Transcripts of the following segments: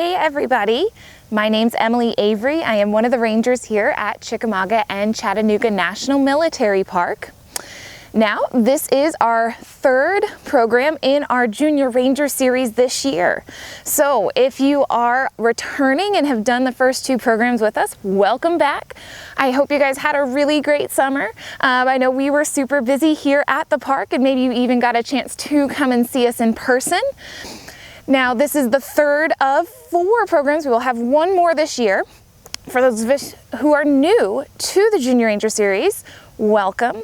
Hey everybody, my name's Emily Avery. I am one of the rangers here at Chickamauga and Chattanooga National Military Park. Now, this is our third program in our Junior Ranger series this year. So if you are returning and have done the first two programs with us, welcome back. I hope you guys had a really great summer. I know we were super busy here at the park, and maybe you even got a chance to come and see us in person. Now, this is the third of 4 programs. We will have one more this year. For those of us who are new to the Junior Ranger series, welcome.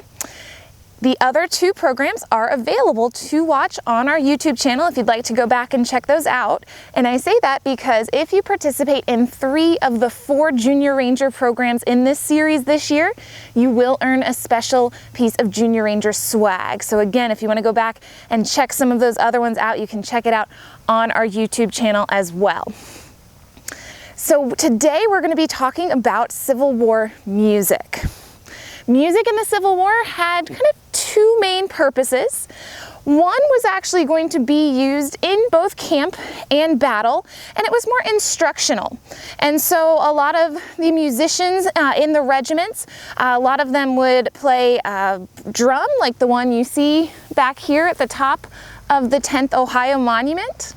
The other 2 programs are available to watch on our YouTube channel if you'd like to go back and check those out. And I say that because if you participate in 3 of the 4 Junior Ranger programs in this series this year, you will earn a special piece of Junior Ranger swag. So again, if you want to go back and check some of those other ones out, you can check it out on our YouTube channel as well. So today we're going to be talking about Civil War music. Music in the Civil War had kind of 2 main purposes. One was actually going to be used in both camp and battle, and it was more instructional. And so a lot of the musicians in the regiments, a lot of them would play drum, like the one you see back here at the top of the 10th Ohio Monument.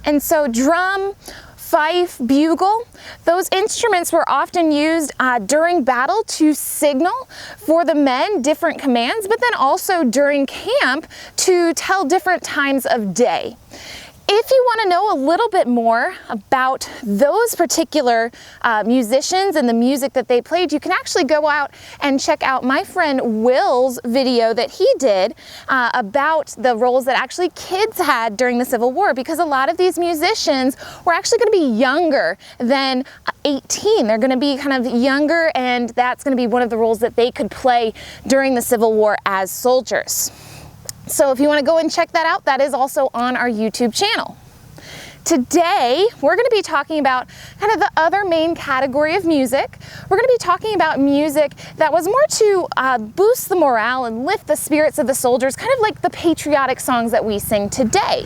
And so drum, fife, bugle, those instruments were often used during battle to signal for the men different commands, but then also during camp to tell different times of day. If you want to know a little bit more about those particular musicians and the music that they played, you can actually go out and check out my friend Will's video that he did about the roles that actually kids had during the Civil War, because a lot of these musicians were actually going to be younger than 18. They're going to be kind of younger, and that's going to be one of the roles that they could play during the Civil War as soldiers. So if you want to go and check that out, that is also on our YouTube channel. Today, we're going to be talking about kind of the other main category of music. We're going to be talking about music that was more to boost the morale and lift the spirits of the soldiers, kind of like the patriotic songs that we sing today.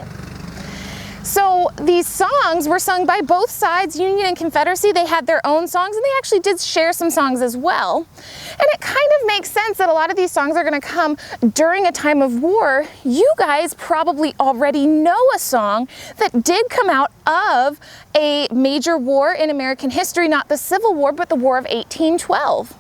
So these songs were sung by both sides, Union and Confederacy. They had their own songs, and they actually did share some songs as well. And it kind of makes sense that a lot of these songs are going to come during a time of war. You guys probably already know a song that did come out of a major war in American history, not the Civil War, but the War of 1812.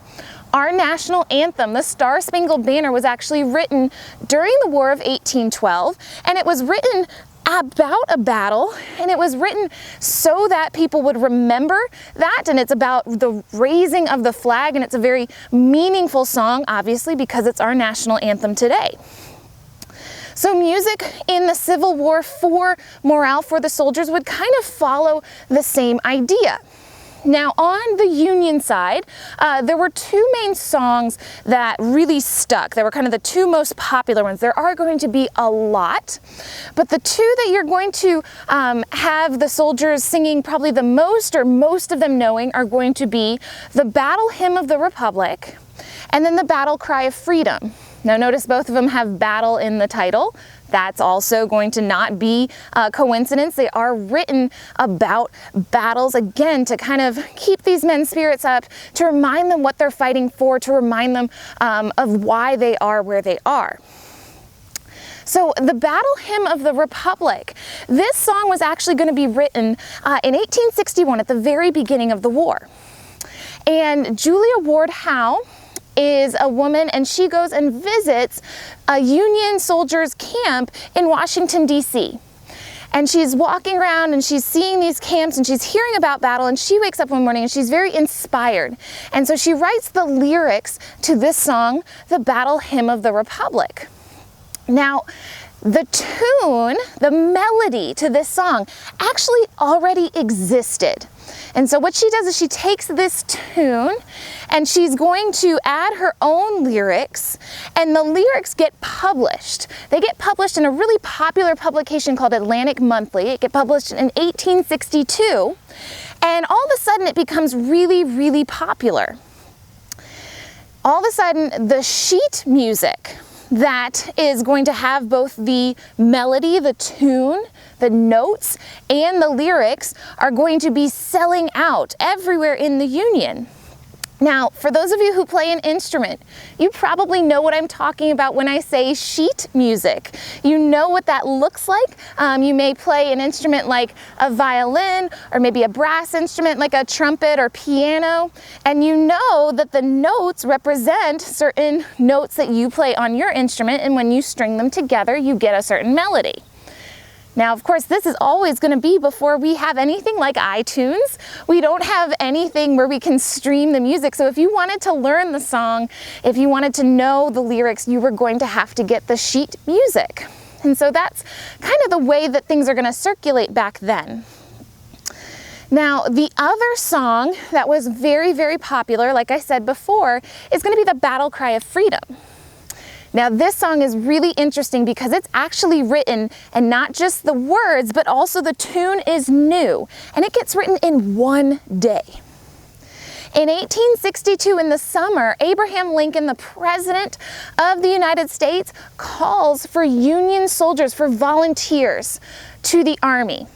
Our national anthem, the Star-Spangled Banner, was actually written during the War of 1812, and it was written about a battle, and it was written so that people would remember that, and it's about the raising of the flag, and it's a very meaningful song, obviously, because it's our national anthem today. So music in the Civil War for morale for the soldiers would kind of follow the same idea. Now, on the Union side, there were 2 main songs that really stuck. They were kind of the 2 most popular ones. There are going to be a lot, but the 2 that you're going to have the soldiers singing probably the most, or most of them knowing, are going to be the Battle Hymn of the Republic and then the Battle Cry of Freedom. Now notice both of them have battle in the title. That's also going to not be a coincidence. They are written about battles, again, to kind of keep these men's spirits up, to remind them what they're fighting for, to remind them of why they are where they are. So the Battle Hymn of the Republic, this song was actually going to be written in 1861 at the very beginning of the war. And Julia Ward Howe is a woman, and she goes and visits a Union soldiers camp in Washington, D.C. And she's walking around and she's seeing these camps and she's hearing about battle, and she wakes up one morning and she's very inspired. And so she writes the lyrics to this song, the Battle Hymn of the Republic. Now, the tune, the melody to this song actually already existed. And so what she does is she takes this tune and she's going to add her own lyrics, and the lyrics get published. They get published in a really popular publication called Atlantic Monthly. It gets published in 1862, and all of a sudden it becomes really, really popular. all of a sudden the sheet music that is going to have both the melody, the tune, the notes, and the lyrics are going to be selling out everywhere in the Union. Now, for those of you who play an instrument, you probably know what I'm talking about when I say sheet music. You know what that looks like. You may play an instrument like a violin, or maybe a brass instrument like a trumpet or piano, and you know that the notes represent certain notes that you play on your instrument, and when you string them together, you get a certain melody. Now, of course, this is always going to be before we have anything like iTunes. We don't have anything where we can stream the music. So if you wanted to learn the song, if you wanted to know the lyrics, you were going to have to get the sheet music. And so that's kind of the way that things are going to circulate back then. Now, the other song that was very, very popular, like I said before, is going to be the Battle Cry of Freedom. Now, this song is really interesting because it's actually written, and not just the words, but also the tune is new, and it gets written in one day. In 1862, in the summer, Abraham Lincoln, the President of the United States, calls for Union soldiers, for volunteers to the Army.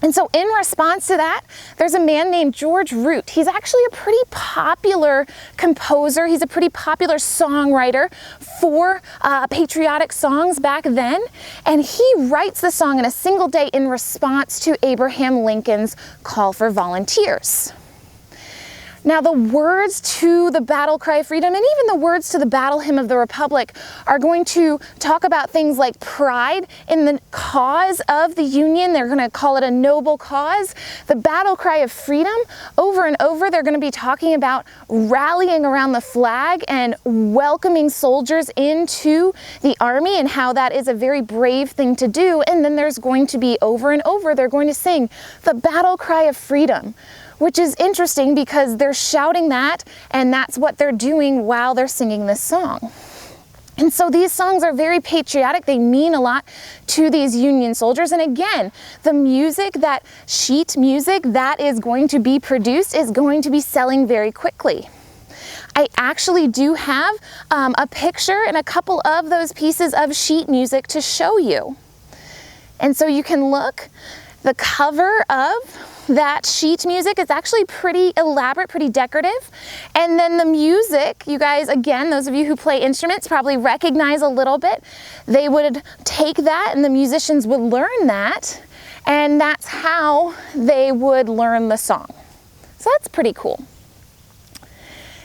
And so in response to that, there's a man named George Root. He's actually a pretty popular composer. He's a pretty popular songwriter for patriotic songs back then. And he writes the song in a single day in response to Abraham Lincoln's call for volunteers. Now, the words to the Battle Cry of Freedom, and even the words to the Battle Hymn of the Republic, are going to talk about things like pride in the cause of the Union. They're going to call it a noble cause. The Battle Cry of Freedom, over and over, they're going to be talking about rallying around the flag and welcoming soldiers into the Army, and how that is a very brave thing to do. And then there's going to be, over and over, they're going to sing the Battle Cry of Freedom, which is interesting because they're shouting that, and that's what they're doing while they're singing this song. And so these songs are very patriotic. They mean a lot to these Union soldiers. And again, the music, that sheet music that is going to be produced, is going to be selling very quickly. I actually do have a picture and a couple of those pieces of sheet music to show you. And so you can look. The cover of that sheet music is actually pretty elaborate, pretty decorative. And then the music, you guys, again, those of you who play instruments probably recognize a little bit. They would take that, and the musicians would learn that, and that's how they would learn the song. So that's pretty cool.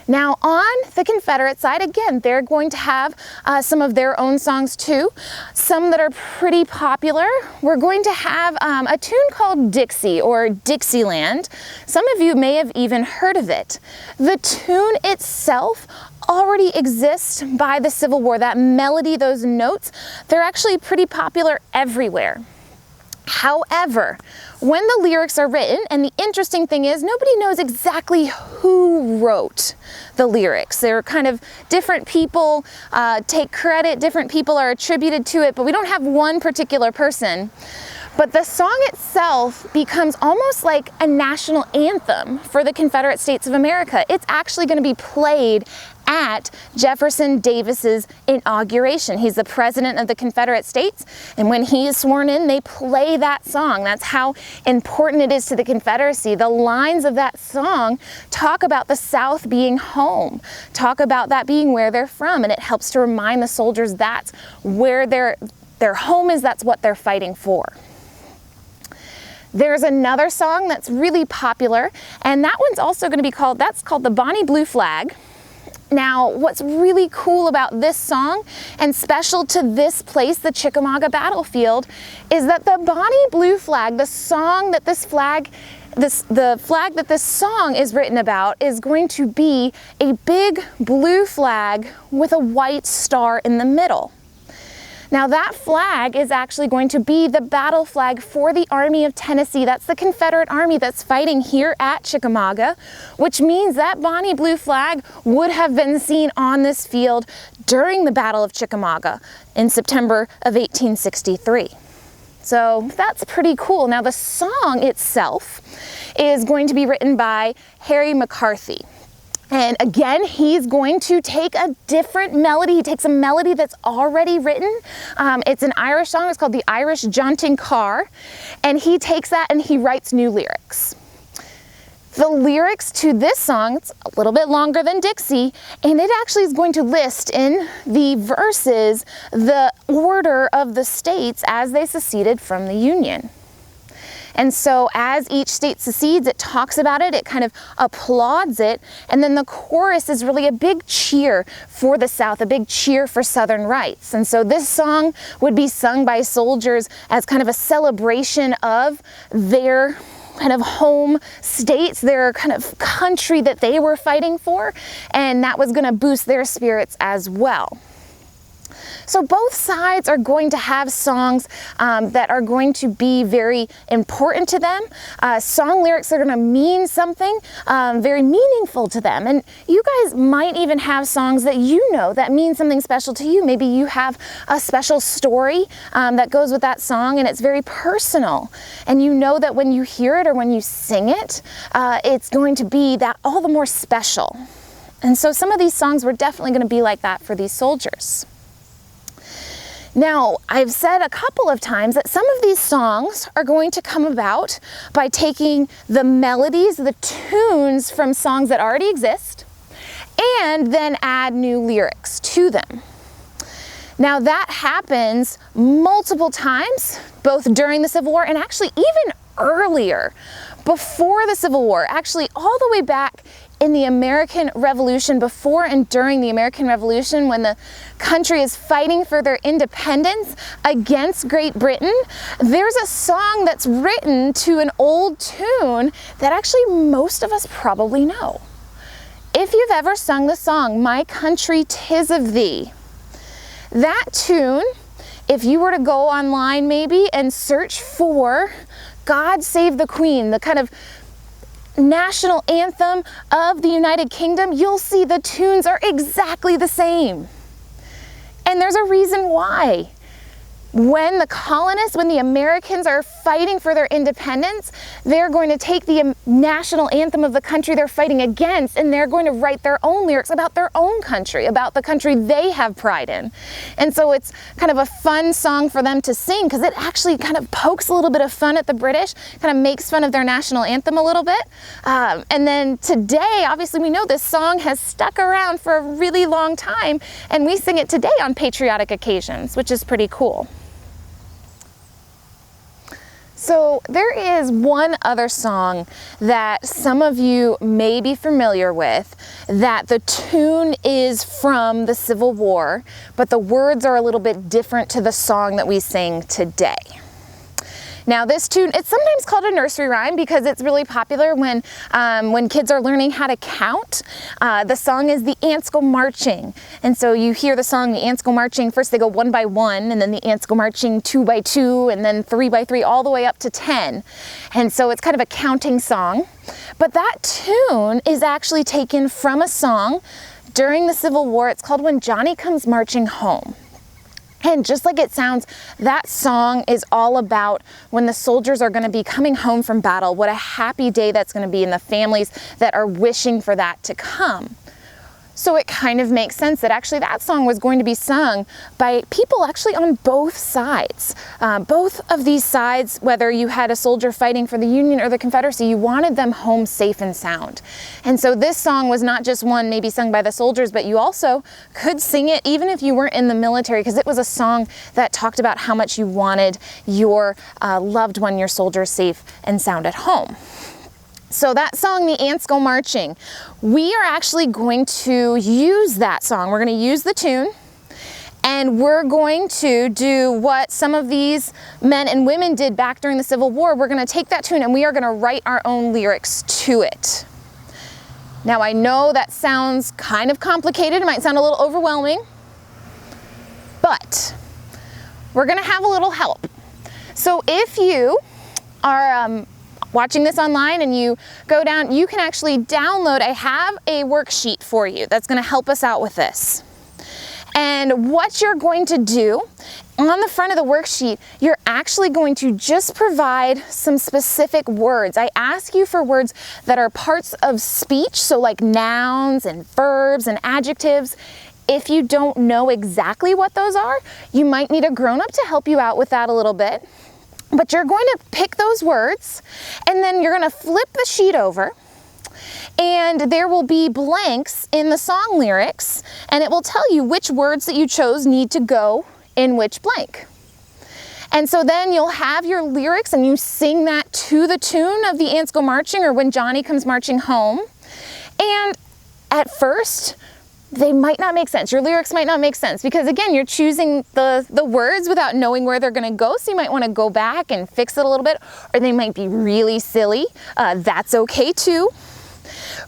Now, on the Confederate side, again, they're going to have some of their own songs too, some that are pretty popular. We're going to have a tune called Dixie, or Dixieland. Some of you may have even heard of it. The tune itself already exists by the Civil War. That melody, those notes, they're actually pretty popular everywhere. However, when the lyrics are written, and the interesting thing is nobody knows exactly who wrote the lyrics. They're kind of different people take credit, different people are attributed to it, but we don't have one particular person. But the song itself becomes almost like a national anthem for the Confederate States of America. It's actually going to be played at Jefferson Davis's inauguration. He's the President of the Confederate States, and when he is sworn in, they play that song. That's how important it is to the Confederacy. The lines of that song talk about the South being home, talk about that being where they're from, and it helps to remind the soldiers that's where their home is, that's what they're fighting for. There's another song that's really popular, and that one's also going to be called, that's called the Bonnie Blue Flag. Now, what's really cool about this song, and special to this place, the Chickamauga battlefield, is that the Bonnie Blue Flag, the song that the flag that this song is written about, is going to be a big blue flag with a white star in the middle. Now, that flag is actually going to be the battle flag for the Army of Tennessee. That's the Confederate Army that's fighting here at Chickamauga, which means that Bonnie Blue Flag would have been seen on this field during the Battle of Chickamauga in September of 1863. So that's pretty cool. Now, the song itself is going to be written by Harry McCarthy. And again, he's going to take a different melody. He takes a melody that's already written. It's an Irish song. It's called the Irish Jaunting Car. And he takes that and he writes new lyrics. The lyrics to this song, it's a little bit longer than Dixie, and it actually is going to list in the verses the order of the states as they seceded from the Union. And so as each state secedes, it talks about it, it kind of applauds it, and then the chorus is really a big cheer for the South, a big cheer for Southern rights. And so this song would be sung by soldiers as kind of a celebration of their kind of home states, their kind of country that they were fighting for, and that was going to boost their spirits as well. So both sides are going to have songs that are going to be very important to them. Song lyrics are going to mean something very meaningful to them. And you guys might even have songs that you know that mean something special to you. Maybe you have a special story that goes with that song and it's very personal. And you know that when you hear it or when you sing it, it's going to be that all the more special. And so some of these songs were definitely going to be like that for these soldiers. Now, I've said a couple of times that some of these songs are going to come about by taking the melodies, the tunes from songs that already exist, and then add new lyrics to them. Now, that happens multiple times, both during the Civil War and actually even earlier, before the Civil War, actually all the way back in the American Revolution, before and during the American Revolution, when the country is fighting for their independence against Great Britain, there's a song that's written to an old tune that actually most of us probably know. If you've ever sung the song, "My Country 'Tis of Thee," that tune, if you were to go online maybe and search for "God Save the Queen," the kind of national anthem of the United Kingdom, you'll see the tunes are exactly the same. And there's a reason why. When the colonists, when the Americans are fighting for their independence, they're going to take the national anthem of the country they're fighting against, and they're going to write their own lyrics about their own country, about the country they have pride in. And so it's kind of a fun song for them to sing because it actually kind of pokes a little bit of fun at the British, kind of makes fun of their national anthem a little bit. And then today, obviously we know this song has stuck around for a really long time, and we sing it today on patriotic occasions, which is pretty cool. So there is one other song that some of you may be familiar with, that the tune is from the Civil War, but the words are a little bit different to the song that we sing today. Now this tune, it's sometimes called a nursery rhyme because it's really popular when kids are learning how to count. The song is "The Ants Go Marching." And so you hear the song, "The Ants Go Marching," first they go 1 by 1, and then the ants go marching 2 by 2, and then 3 by 3, all the way up to 10. And so it's kind of a counting song. But that tune is actually taken from a song during the Civil War. It's called "When Johnny Comes Marching Home." And just like it sounds, that song is all about when the soldiers are going to be coming home from battle, what a happy day that's going to be, and the families that are wishing for that to come. So it kind of makes sense that actually that song was going to be sung by people actually on both sides. Both of these sides, whether you had a soldier fighting for the Union or the Confederacy, you wanted them home safe and sound. And so this song was not just one maybe sung by the soldiers, but you also could sing it even if you weren't in the military, because it was a song that talked about how much you wanted your loved one, your soldier, safe and sound at home. So that song, "The Ants Go Marching," we are actually going to use that song. We're going to use the tune, and we're going to do what some of these men and women did back during the Civil War. We're going to take that tune and we are going to write our own lyrics to it. Now I know that sounds kind of complicated. It might sound a little overwhelming, but we're going to have a little help. So if you are watching this online and you go down, you can actually download, I have a worksheet for you that's going to help us out with this. And what you're going to do on the front of the worksheet, you're actually going to just provide some specific words. I ask you for words that are parts of speech, so like nouns and verbs and adjectives. If you don't know exactly what those are, you might need a grown-up to help you out with that a little bit. But you're going to pick those words, and then you're going to flip the sheet over, and there will be blanks in the song lyrics, and it will tell you which words that you chose need to go in which blank. And so then you'll have your lyrics and you sing that to the tune of the Ants Go Marching or When Johnny Comes Marching Home. And at first, they might not make sense. Your lyrics might not make sense because again, you're choosing the words without knowing where they're gonna go. So you might wanna go back and fix it a little bit, or they might be really silly. That's okay too.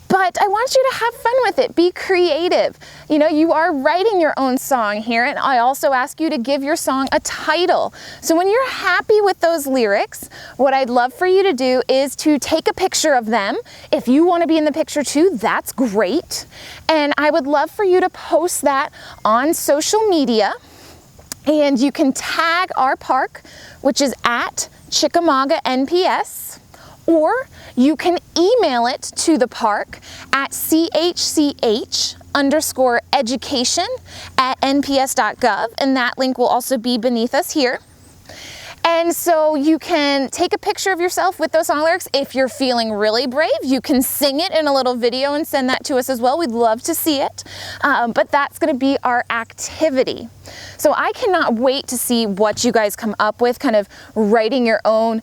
But I want you to have fun with it. Be creative. You know, you are writing your own song here, and I also ask you to give your song a title. So when you're happy with those lyrics, what I'd love for you to do is to take a picture of them. If you want to be in the picture too, that's great. And I would love for you to post that on social media. And you can tag our park, which is at Chickamauga NPS. Or you can email it to the park at chch_education@nps.gov, and that link will also be beneath us here. And so you can take a picture of yourself with those song lyrics. If you're feeling really brave, you can sing it in a little video and send that to us as well. We'd love to see it. But that's gonna be our activity. So I cannot wait to see what you guys come up with, kind of writing your own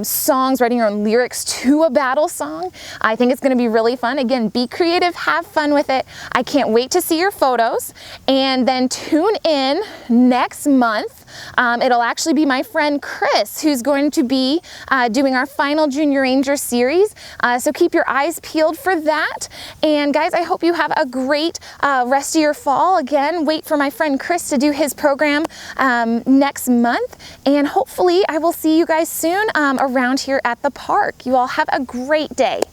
songs, writing your own lyrics to a battle song. I think it's gonna be really fun. Again, be creative, have fun with it. I can't wait to see your photos. And then tune in next month. It'll actually be my friend Chris who's going to be doing our final Junior Ranger series. So keep your eyes peeled for that. And guys, I hope you have a great rest of your fall. Again, wait for my friend Chris to do his program next month. And hopefully I will see you guys soon around here at the park. You all have a great day.